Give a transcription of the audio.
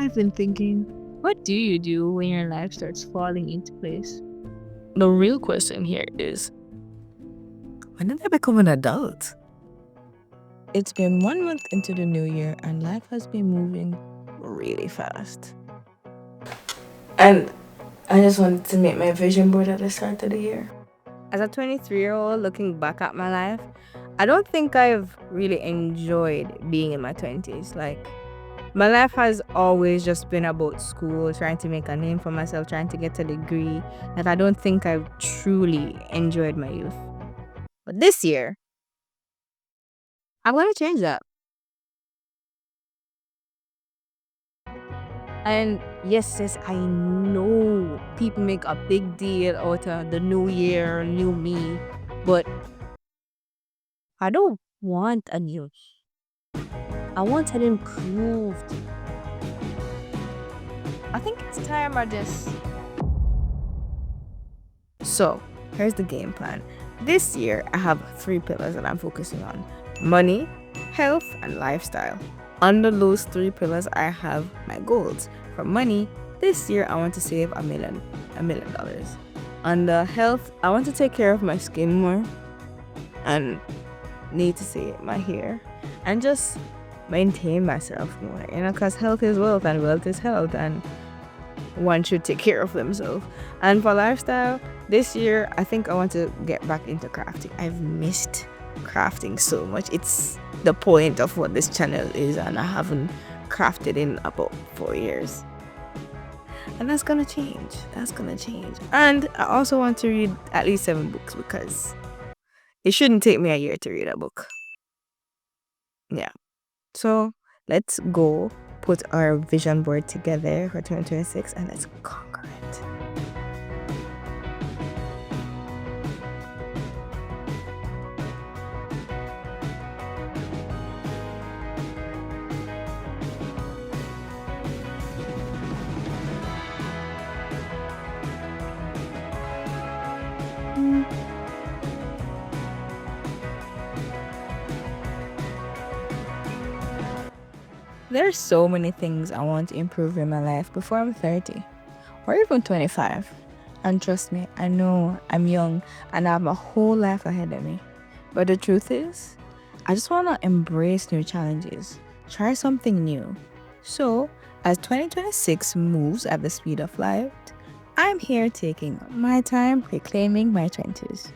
I've been thinking, what do you do when your life starts falling into place? The real question here is, when did I become an adult? It's been 1 month into the new year and life has been moving really fast. And I just wanted to make my vision board at the start of the year. As a 23-year-old looking back at my life, I don't think I've really enjoyed being in my 20s. Like, my life has always just been about school, trying to make a name for myself, trying to get a degree. Like, I don't think I've truly enjoyed my youth. But this year, I'm going to change that. And yes, I know people make a big deal out of the new year, new me, but I don't want a new. I want an improved. I think it's time I just. So, here's the game plan. This year, I have 3 pillars that I'm focusing on: money, health, and lifestyle. Under those 3 pillars, I have my goals. For money, this year I want to save $1 million. Under health, I want to take care of my skin more, and need to say my hair, and just maintain myself more. Because health is wealth, and wealth is health, and one should take care of themselves. And for lifestyle, this year I think I want to get back into crafting. I've missed crafting so much. It's the point of what this channel is, and I haven't crafted in about 4 years. And that's gonna change. And I also want to read at least 7 books, because it shouldn't take me a year to read a book. Yeah. So let's go put our vision board together for 2026 and let's conquer it. There's so many things I want to improve in my life before I'm 30 or even 25. And trust me, I know I'm young and I have my whole life ahead of me. But the truth is, I just want to embrace new challenges, try something new. So, as 2026 moves at the speed of light, I'm here taking my time reclaiming my 20s.